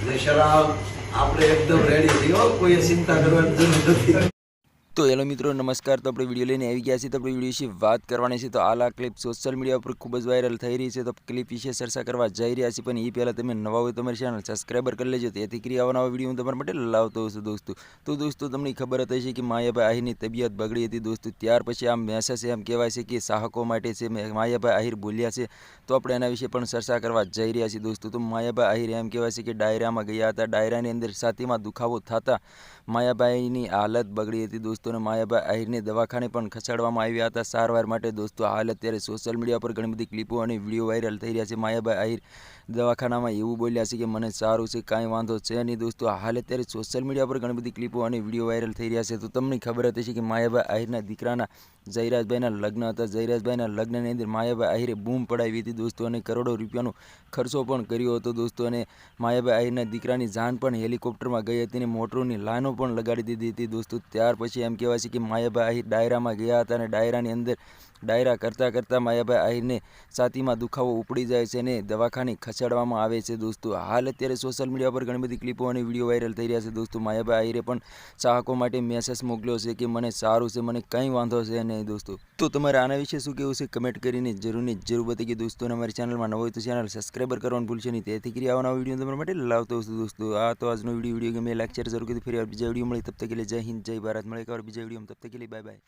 જય શ્રામ. આપણે એકદમ રેડી છીએ હો, કોઈ ચિંતા કરવાની જરૂર નથી. તો હેલો મિત્રો નમસ્કાર. તો આપણે વિડીયો લઈને આવી ગયા છીએ. તો આપણે વિડીયો વિશે વાત કરવાની છે. તો હાલ આ ક્લિપ સોશિયલ મીડિયા પર ખૂબ જ વાયરલ થઈ રહી છે. તો ક્લિપ વિશે ચર્ચા કરવા જઈ રહ્યા છીએ, પણ એ પહેલાં તમે નવા હોય તમારી ચેનલ સબસ્ક્રાઈબર કરી લેજો. તેથી કરી આવા વિડીયો હું તમારા માટે લાવતો હોઉં છું દોસ્તો. તો દોસ્તો તમને ખબર હતી કે માયાભાઈ આહિરની તબિયત બગડી હતી દોસ્તો. ત્યાર પછી આમ મેસેજ એમ કહેવાય છે કે ચાહકો માટે છે માયાભાઈ આહિર બોલ્યા છે. તો આપણે એના વિશે પણ ચર્ચા કરવા જઈ રહ્યા છીએ દોસ્તો. તો માયાભાઈ આહિર એમ કહેવાય છે કે ડાયરામાં ગયા હતા. ડાયરાની અંદર છાતીમાં દુખાવો થતા માયાભાઈની હાલત બગડી હતી દોસ્તો. અને માયાભાઈ આહિરને દવાખાને પણ ખસેડવામાં આવ્યા હતા સારવાર માટે દોસ્તો. હાલ અત્યારે સોશિયલ મીડિયા પર ઘણી બધી ક્લિપો અને વિડીયો વાયરલ થઈ રહ્યા છે. માયાભાઈ આહિર દવાખાનામાં એવું બોલ્યા છે કે મને સારું છે, કાંઈ વાંધો છે નહીં દોસ્તો. હાલ અત્યારે સોશિયલ મીડિયા પર ઘણી બધી ક્લિપો અને વિડીયો વાયરલ થઈ રહ્યા છે. તો તમને ખબર હતી કે માયાભાઈ આહિરના દીકરાના જયરાજભાઈના લગ્ન હતા. જયરાજભાઈના લગ્નની અંદર માયાભાઈ આહિરે બૂમ પડાવી હતી દોસ્તો, અને કરોડો રૂપિયાનો ખર્ચો પણ કર્યો હતો દોસ્તો. અને માયાભાઈ આહિરના દીકરાની જાન પણ હેલિકોપ્ટરમાં ગઈ હતી અને મોટરોની લાઈનો પણ લગાડી દીધી હતી દોસ્તો. ત્યાર પછી એમ કહેવાય છે કે માયાભાઈ આહિર ડાયરામાં ગયા હતા, અને ડાયરાની અંદર ડાયરા કરતાં માયાભાઈ આહિરને છાતીમાં દુખાવો ઉપડી જાય છે અને દવાખાને ખસેડવામાં આવે છે દોસ્તો. હાલ અત્યારે સોશિયલ મીડિયા પર ઘણી બધી ક્લિપો અને વિડીયો વાયરલ થઈ રહ્યા છે દોસ્તો. માયાભાઈ આહિરે પણ ચાહકો માટે મેસેજ મોકલ્યો છે કે મને સારું છે, મને કંઈ વાંધો છે નહીં દોસ્તો. તો તમારે આના વિશે શું કહેવું છે કમેન્ટ કરીને જરૂર બતાવી દોસ્તો. અને અમારી ચેનલમાં નવો હોય તો ચેનલ સબસ્ક્રાઈબર કરવાનું ભૂલશો નહીં. તેથી કરી આવવાના વિડીયો તમારા માટે લાવતો હશું દોસ્તો. આ તો આજનો વિડીયો ગમે લાઈક શેર જરૂર કરી. ફરી બીજા વિડીયો મળી તબ તક કે लिए जय हिंद जय भारत. મળે એક વાર બીજા વિડીયોમાં. તબ તક કે लिए બાય બાય.